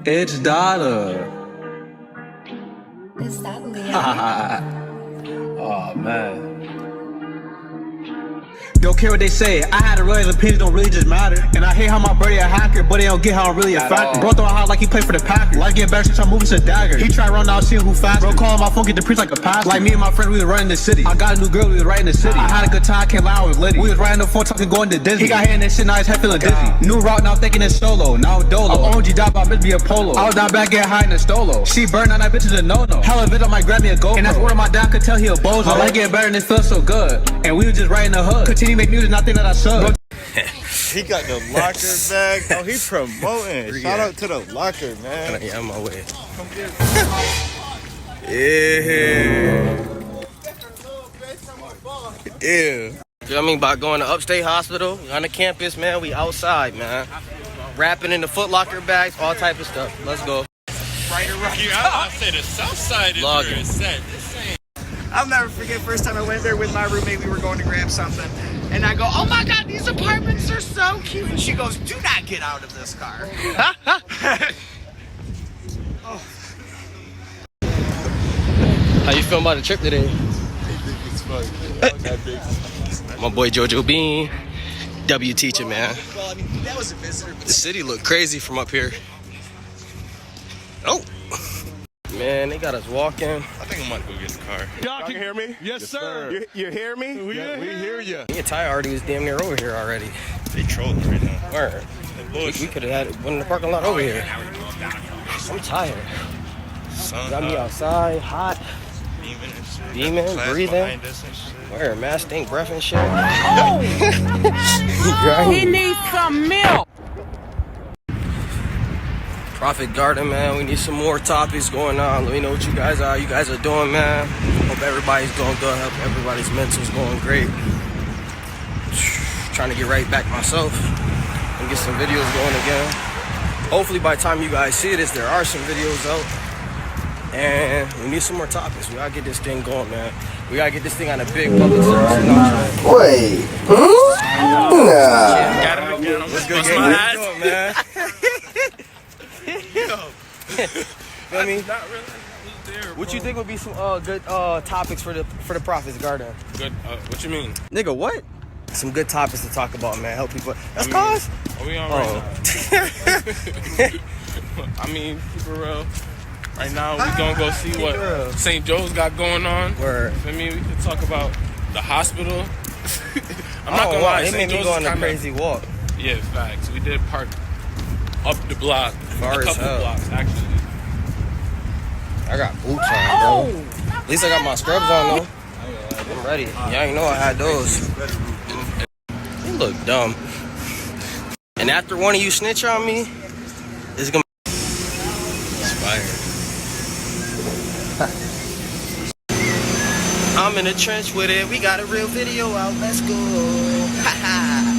It's Dotta. Is that Miah? Oh man. Don't care what they say, I had a real opinion, don't really just matter. And I hate how my buddy a hacker, but they don't get how I'm really a factor. Bro throwing hot like he played for the Packers. Life getting better since I'm moving to Dagger. He try to run out, seeing who fast. Bro calling my phone, get the preach like a pastor. Like me and my friend, we was running the city. I got a new girl, we was right in the city. I had a good time, can't lie, I was litty. We was riding the phone, talking, going to Disney. He got hit in this shit, now his head feeling dizzy. New route, now I'm thinking it's solo. Now I'm dolo. I'm OG dot, but I'm meant to be a polo. I was down back, getting high in the stolo. She burned on that bitch is a no-no. Hell of it, I might grab me a GoPro. And that's where my dad could tell he a bozo. I like getting better and it feels so good. And we was just right in the hood. Continue to make music, not think that I suck. He got the locker bag. Oh, he promoting. Shout out to the locker, man. Yeah, I'm on my way. Come get Yeah. Yeah. You know what I mean? By going to Upstate Hospital, on the campus, man, we outside, man. Rapping in the Foot Locker bags, all type of stuff. Let's go. right around. I say the south side is where it's set. I'll never forget first time I went there with my roommate. We were going to grab something, and I go, "Oh my God, these apartments are so cute!" And she goes, "Do not get out of this car." Oh. How you feeling about the trip today? It's fun. My boy Jojo Bean, W teacher, man. Well, I mean, that was a visitor. The city look crazy from up here. Oh. Man, they got us walking. I think I'm about to go get the car. Y'all can hear me? Yes, sir. You hear me? We hear you. Me and Ty already was damn near over here already. They trolling right now. Word. We could have had one in the parking lot over here. I'm tired. Got me outside, hot. Beaming, breathing. Where mask stink breath and shit. Oh! He needs some milk. Profit Garden, man. We need some more topics going on. Let me know what you guys are doing, man. Hope everybody's doing good. Hope everybody's mental's going great. Trying to get right back myself and get some videos going again. Hopefully by the time you guys see this, there are some videos out. And we need some more topics. We gotta get this thing going, man. We gotta get this thing on a big public service announcement. Wait. What's good, gang? How you doing, man? I mean, what you think would be some good topics for the Profits Garden? Good. What you mean? Nigga, what? Some good topics to talk about, man. Help people. That's cause. Are we on right now? I mean, keep it real. Right now, we gonna go see what St. Joe's got going on. Word. I mean, we could talk about the hospital. I'm not gonna lie. It made me go on a crazy walk. Yeah, facts. We did park up the block. Far a as couple hell. blocks, actually. I got boots on, bro. At least I got my scrubs on, though. I'm ready. Y'all ain't know I had those. You look dumb. And after one of you snitch on me, it's gonna be fire. I'm in the trench with it. We got a real video out. Let's go. Ha ha.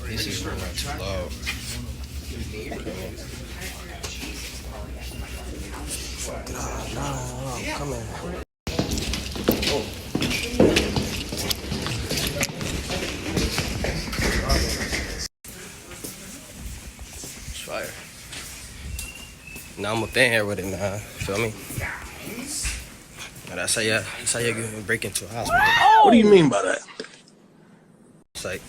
This is not too loud. No, come in. Oh. It's fire. Now I'm up in here with it, man. Feel me? That's how you break into a hospital. What do you mean by that? It's like,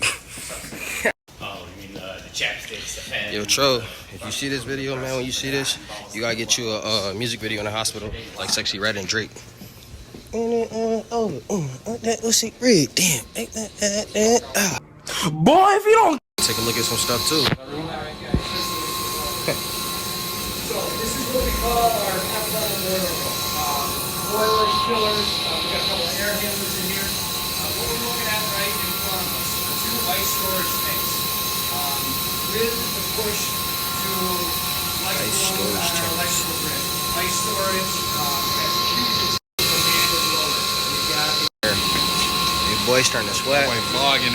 Oh, you mean the chapsticks, the pen? yo, Tro, if you see this video, man, when you see this, you gotta get you a music video in the hospital, like Sexy Red and Drake. That was it. Red. Damn. Boy, if you don't take a look at some stuff too. So this is what we call our F-level boiler, boilers, chillers. We got a couple of air handlers in here. What we're looking at right in front of us are two ice storage tanks. With the push to Ice storage tanks. electrical grid. Ice storage has huge demand as well. We got Your boy starting to sweat. That way vlogging.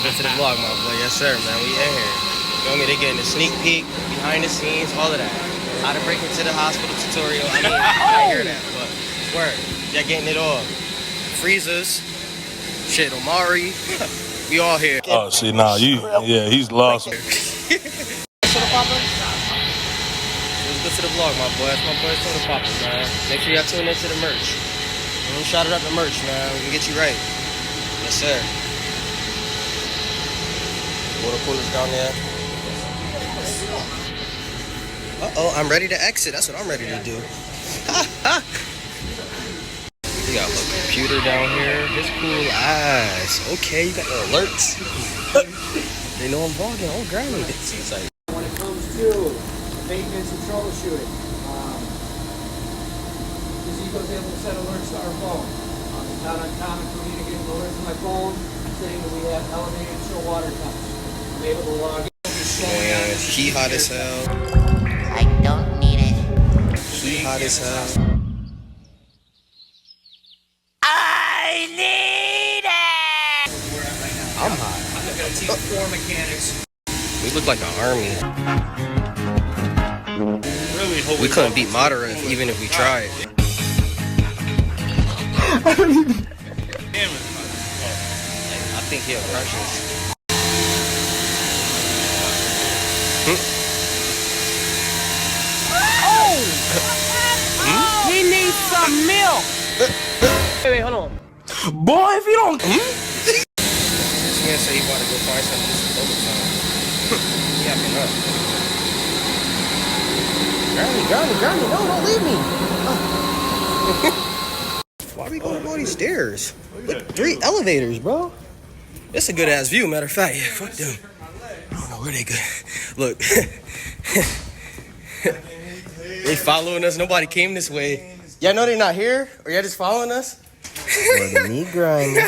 Get to the vlog, my boy. Yes, sir, man. We in here. Feel me? They getting a sneak peek, behind the scenes, all of that. How to break into the hospital tutorial. I mean, I hear that, but word. Y'all getting it all. Freezers. Shit, Omari. We all here. Oh, see, nah, he's lost. Let's go to the vlog, my boy. That's my boy Soda Popper, man. Make sure y'all tune into the merch. Shout it out the merch, man. We can get you right. Yes, sir. Water coolers down there. Uh-oh, I'm ready to exit. That's what I'm ready to do. We got a little computer down here. His cool eyes. Okay, you got the alerts. They know I'm vlogging. Oh, granny. It's like... when it comes to maintenance and troubleshooting, this Eco's able to set alerts to our phone. It's not uncommon for me to get an alert to my phone saying that we have elevated chill water temps. I'm able to log in. Man, he hot as hell. I don't need it. He hot as hell. I need it! I'm hot. I'm looking at team 4 mechanics. We look like an army. Really hope We couldn't beat Moderate even if we tried. Damn it. I think he'll crush us. He needs some milk! Wait, hold on. Boy, if you don't... This man said he about to go find something to do some overtime. He acting up. Granny, no, don't leave me. Why are we going up all these stairs? Look, 3 elevators, bro. It's a good ass view, matter of fact. Yeah, fuck them. I don't know where they go. Look. They following us. Nobody came this way. Y'all know they're not here? Or y'all just following us? Well, me grimy.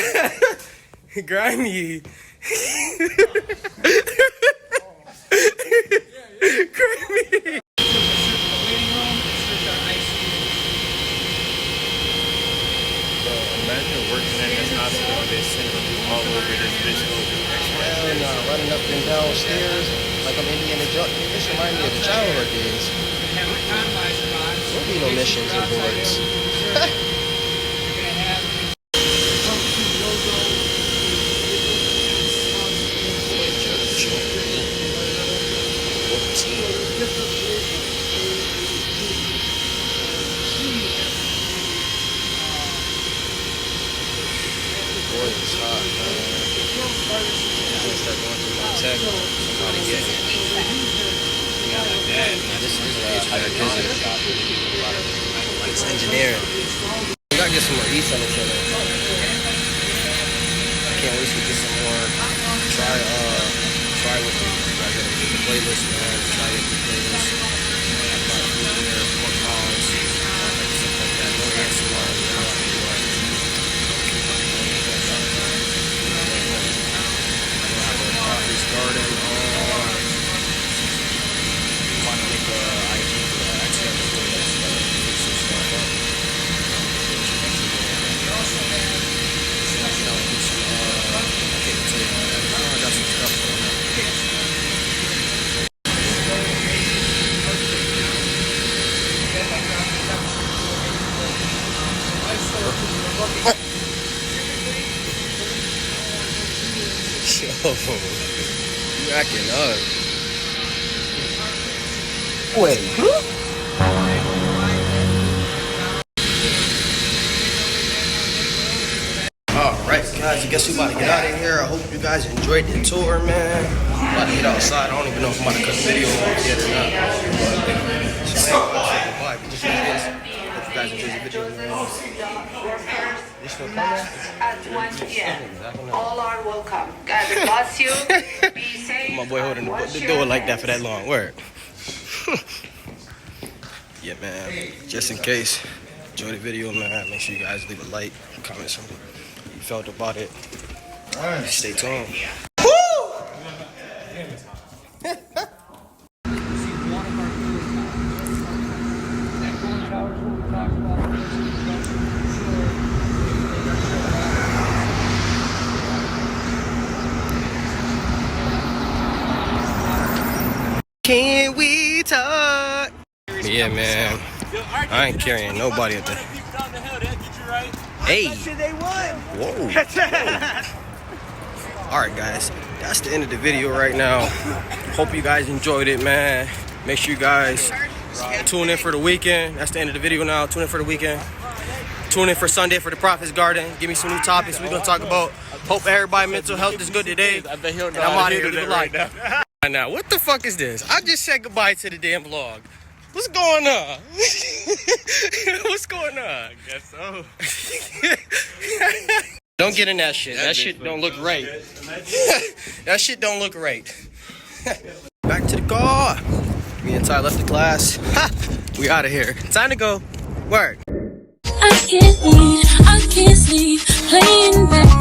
Grimy. Grimy. Imagine working in this hospital and they send you all over this bitch over. Hell no, running up and down stairs like I'm Indiana Jones. This reminds me of the childhood days. There'll be no missions and boards. Boy, it's hot, man. I'm gonna start going through my tech. Somebody get it. Yeah, like that. This is it's engineering. We gotta get some more eats on the channel. I can't wait to get some more. Try with the playlist, man. Try with the playlist. Have a lot of food there, more calls, stuff like that. No ASMR. Garden on. Want to make a IG for the accident before we fix some stuff up. I can't tell you about that. I got some stuff going on. Yo, you acting up. Wait, Alright guys, I guess we about to get out of here. I hope you guys enjoyed the tour, man. I'm about to get outside. I don't even know if I'm about to cut the video off yet or not. But, so, bye. Just like this. Hope you guys enjoyed the video, man. Mass at 1 p.m. All are welcome. God bless you. Be safe. My boy holding the door like that for that long. Word. Yeah, man. Just in case, enjoy the video, man. Make sure you guys leave a like, comment something you felt about it. Stay tuned. Can we talk? Yeah, man. I ain't carrying nobody up there. Hey. Whoa. Alright, guys. That's the end of the video right now. Hope you guys enjoyed it, man. Make sure you guys tune in for the weekend. That's the end of the video now. Tune in for the weekend. Tune in for Sunday for the Prophet's Garden. Give me some new topics we're going to talk about. Hope everybody's mental health is good today. And I'm out of here. Leave a like. Now, what the fuck is this? I just said goodbye to the damn vlog. What's going on? What's going on? I guess so. Don't get in that shit. That shit don't look right. That shit don't look right. Back to the car. Me and Ty left the class. Ha! We out of here. Time to go. Word. I can't sleep, playing back